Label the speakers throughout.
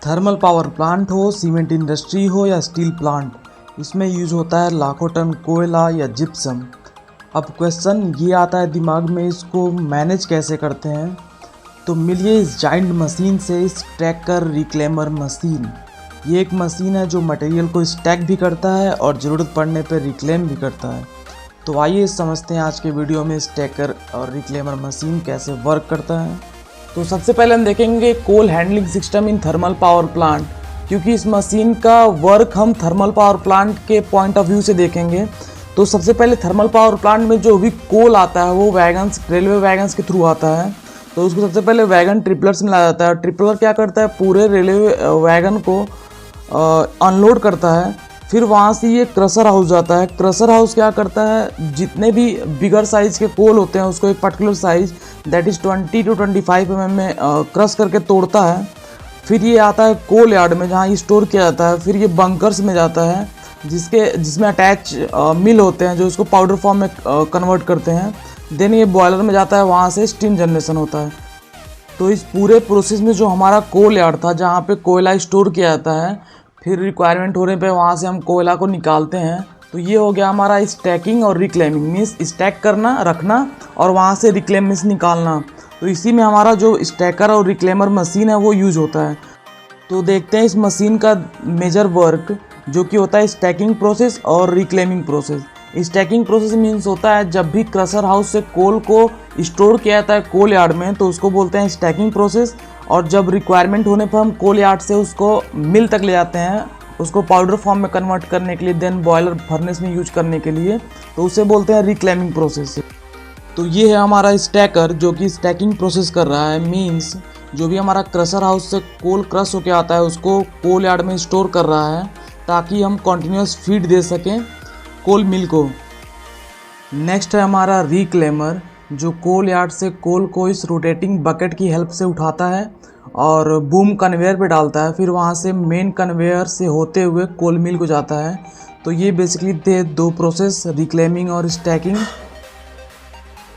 Speaker 1: Thermal power plant हो, cement industry हो या स्टील प्लांट, इसमें यूज होता है लाखों टन कोयला या जिप्सम। अब क्वेश्चन ये आता है दिमाग में, इसको मैनेज कैसे करते हैं। तो मिलिए इस जाइंट मशीन से, इस स्टैकर रिक्लेमर मशीन। ये एक मशीन है जो मटेरियल को स्टैक भी करता है और ज़रूरत पड़ने पर रिक्लेम भी करता है। तो आइए समझते हैं आज के वीडियो में स्टैकर और रिक्लेमर मशीन कैसे वर्क करता है। तो सबसे पहले हम देखेंगे coal handling system in thermal power plant, क्योंकि इस मशीन का वर्क हम थर्मल पावर प्लांट के पॉइंट ऑफ व्यू से देखेंगे। तो सबसे पहले थर्मल पावर प्लांट में जो भी कोल आता है वो वैगन्स, रेलवे वैगन्स के थ्रू आता है। तो उसको सबसे पहले वैगन ट्रिपलर में लाया जाता है। ट्रिपलर क्या करता है, पूरे रेलवे वैगन को अनलोड करता है। फिर वहाँ से ये क्रशर हाउस जाता है। क्रशर हाउस क्या करता है, जितने भी बिगर साइज़ के कोल होते हैं उसको एक particular size that is 20 to 25 mm में क्रश करके तोड़ता है। फिर ये आता है कोल यार्ड में, जहाँ ये स्टोर किया जाता है। फिर ये बंकर्स में जाता है, जिसमें अटैच मिल होते हैं जो इसको पाउडर फॉर्म में कन्वर्ट करते हैं। देन ये बॉयलर में जाता है, वहाँ से स्टीम जनरेशन होता है। तो इस पूरे प्रोसेस में जो हमारा कोल यार्ड था, जहाँ पे कोयला स्टोर किया जाता है, फिर रिक्वायरमेंट होने पे वहाँ से हम कोयला को निकालते हैं। तो ये हो गया हमारा स्टैकिंग और रिक्लेमिंग, मीन्स स्टैक करना, रखना और वहाँ से रिक्लेम मीन्स निकालना। तो इसी में हमारा जो स्टैकर और रिक्लेमर मशीन है वो यूज होता है। तो देखते हैं इस मशीन का मेजर वर्क, जो कि होता है स्टैकिंग प्रोसेस और reclaiming process. Stacking process means होता है जब भी क्रशर हाउस से कोल को स्टोर किया जाता है कोल यार्ड में, तो उसको बोलते हैं स्टैकिंग प्रोसेस। और जब रिक्वायरमेंट होने पर हम कोल यार्ड से उसको मिल तक ले जाते हैं, उसको पाउडर फॉर्म में कन्वर्ट करने के लिए, देन बॉयलर फर्नेस में यूज करने के लिए, तो उसे बोलते हैं रिक्लेमिंग प्रोसेस। तो ये है हमारा स्टैकर जो कि स्टैकिंग प्रोसेस कर रहा है। मीन्स जो भी हमारा क्रशर हाउस से कोल क्रश होकर आता है उसको कोल यार्ड में स्टोर कर रहा है, ताकि हम कंटिन्यूस फीड दे सकें कोल मिल को। नेक्स्ट है हमारा रिक्लेमर, जो कोल यार्ड से कोल को इस रोटेटिंग बकेट की हेल्प से उठाता है और बूम कन्वेयर पे डालता है। फिर वहाँ से मेन कन्वेयर से होते हुए कोल मिल को जाता है। तो ये बेसिकली थे दो प्रोसेस, रिक्लेमिंग और स्टैकिंग।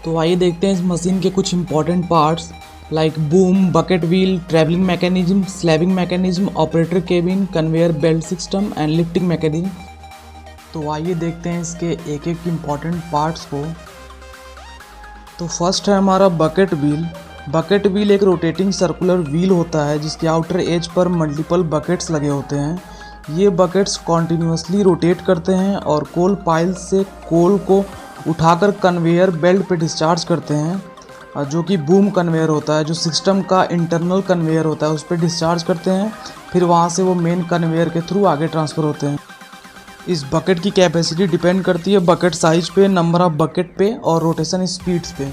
Speaker 1: तो आइए देखते हैं इस मशीन के कुछ important parts, like boom, bucket wheel, travelling mechanism, slabbing mechanism, operator cabin, conveyor belt system and lifting mechanism. तो आइए देखते हैं इसके एक एक इम्पॉर्टेंट पार्ट्स को। तो फर्स्ट है हमारा बकेट व्हील। बकेट व्हील एक रोटेटिंग सर्कुलर व्हील होता है जिसके आउटर एज पर मल्टीपल बकेट्स लगे होते हैं। ये बकेट्स कॉन्टिन्यूसली रोटेट करते हैं और कोल पाइल से कोल को उठाकर कन्वेयर बेल्ट पे डिस्चार्ज करते हैं, जो कि बूम कन्वेयर होता है, जो सिस्टम का इंटरनल कन्वेयर होता है, उस पर डिस्चार्ज करते हैं। फिर वहाँ से वो मेन कन्वेयर के थ्रू आगे ट्रांसफ़र होते हैं। इस बकेट की कैपेसिटी डिपेंड करती है बकेट साइज पे, नंबर ऑफ बकेट पे और रोटेशन स्पीड्स पे।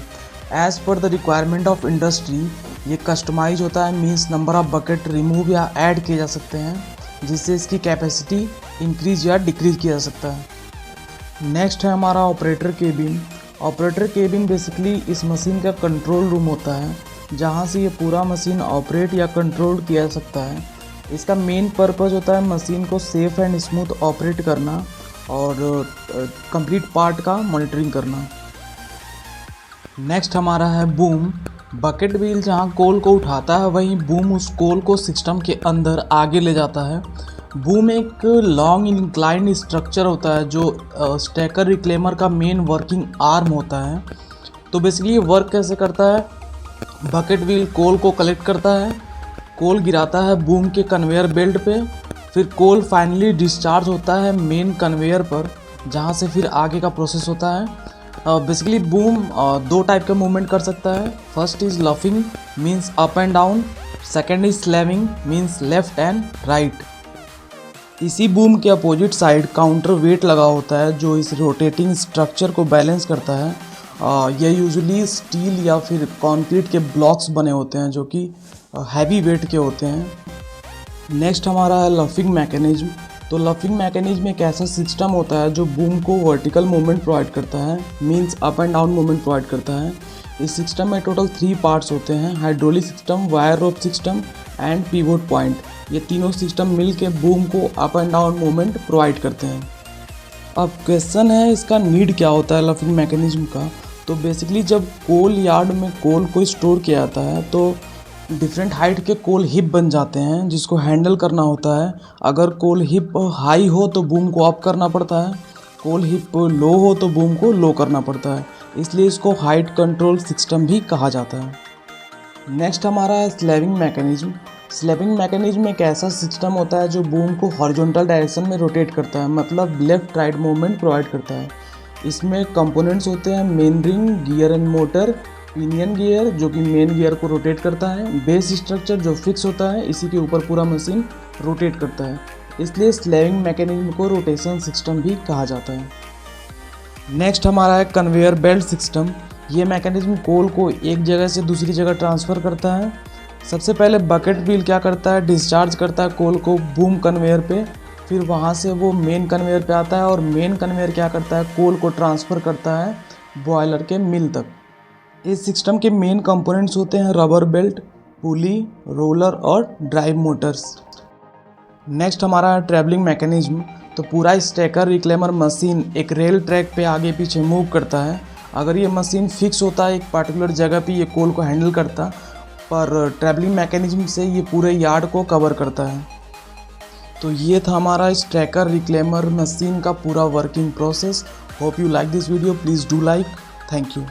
Speaker 1: As per the requirement of industry ये कस्टमाइज होता है, means number of bucket remove या ऐड किए जा सकते हैं, जिससे इसकी कैपेसिटी इंक्रीज या डिक्रीज किया जा सकता है। नेक्स्ट है हमारा operator cabin. Operator cabin basically इस मशीन का कंट्रोल रूम होता है, जहाँ से ये पूरा मशीन ऑपरेट या कंट्रोल किया जा सकता है। इसका मेन पर्पस होता है मशीन को सेफ एंड स्मूथ ऑपरेट करना और कंप्लीट पार्ट का मॉनिटरिंग करना। नेक्स्ट हमारा है बूम। बकेट व्हील जहाँ कोल को उठाता है, वहीं बूम उस कोल को सिस्टम के अंदर आगे ले जाता है। बूम एक लॉन्ग इंक्लाइंड स्ट्रक्चर होता है जो स्टैकर रिक्लेमर का मेन वर्किंग आर्म होता है। तो बेसिकली ये वर्क कैसे करता है, बकेट व्हील कोल को कलेक्ट करता है, कोल गिराता है बूम के कन्वेयर बेल्ट पे, फिर कोल फाइनली डिस्चार्ज होता है मेन कन्वेयर पर, जहाँ से फिर आगे का प्रोसेस होता है। बेसिकली बूम दो टाइप का मूवमेंट कर सकता है। First is laughing, means up and down. Second is slamming, means left and right. इसी बूम के अपोजिट साइड काउंटर वेट लगा होता है जो इस रोटेटिंग स्ट्रक्चर को बैलेंस करता है। यह यूजुअली स्टील या फिर कंक्रीट के ब्लॉक्स बने होते हैं जो कि हैवी वेट के होते हैं। नेक्स्ट हमारा है लफिंग मैकेनिज्म। तो लफिंग मैकेनिज्म एक ऐसा सिस्टम होता है जो बूम को वर्टिकल मूवमेंट प्रोवाइड करता है, means up and down movement provide करता है। इस सिस्टम में टोटल 3 पार्ट्स होते हैं, hydraulic system, wire rope system and pivot point. ये तीनों सिस्टम मिल के बूम को up and down movement provide करते हैं। अब क्वेश्चन है इसका नीड क्या होता है लफिंग मैकेनिज्म का। तो बेसिकली जब कोल यार्ड में कोल को स्टोर किया जाता है तो डिफरेंट हाइट के कोल हिप बन जाते हैं जिसको हैंडल करना होता है। अगर कोल हिप हाई हो तो बूम को अप करना पड़ता है, कोल हिप लो हो तो बूम को लो करना पड़ता है, इसलिए इसको हाइट कंट्रोल सिस्टम भी कहा जाता है। नेक्स्ट हमारा है स्लैबिंग मैकेनिज्म। स्लैबिंग मैकेनिज्म एक ऐसा सिस्टम होता है जो बूम को हॉरिजॉन्टल डायरेक्शन में रोटेट करता है, मतलब लेफ्ट राइट मूवमेंट प्रोवाइड करता है। इसमें कंपोनेंट्स होते हैं main ring, gear and motor, pinion gear जो कि मेन गियर को रोटेट करता है, बेस स्ट्रक्चर जो फिक्स होता है, इसी के ऊपर पूरा मशीन रोटेट करता है, इसलिए स्लैबिंग मैकेनिज्म को रोटेशन सिस्टम भी कहा जाता है। नेक्स्ट हमारा है कन्वेयर बेल्ट सिस्टम। ये मैकेनिज्म कोल को एक जगह से दूसरी जगह ट्रांसफ़र करता है। सबसे पहले बकेट व्हील क्या करता है, डिस्चार्ज करता है कोल को बूम कन्वेयर पे, फिर वहाँ से वो मेन कन्वेयर पे आता है और मेन कन्वेयर क्या करता है, कोल को ट्रांसफ़र करता है बॉयलर के मिल तक। इस सिस्टम के मेन कंपोनेंट्स होते हैं रबर बेल्ट, पुली, रोलर और ड्राइव मोटर्स। नेक्स्ट हमारा है ट्रैवलिंग मैकेनिज्म। तो पूरा स्टैकर रिक्लेमर मशीन एक रेल ट्रैक पे आगे पीछे मूव करता है। अगर ये मशीन फिक्स होता है एक पर्टिकुलर जगह पे, ये कोल को हैंडल करता, पर ट्रैवलिंग मैकेनिज्म से ये पूरे यार्ड को कवर करता है। तो ये था हमारा स्टैकर रिक्लेमर मशीन का पूरा working process. Hope you like this video, please do like. Thank you.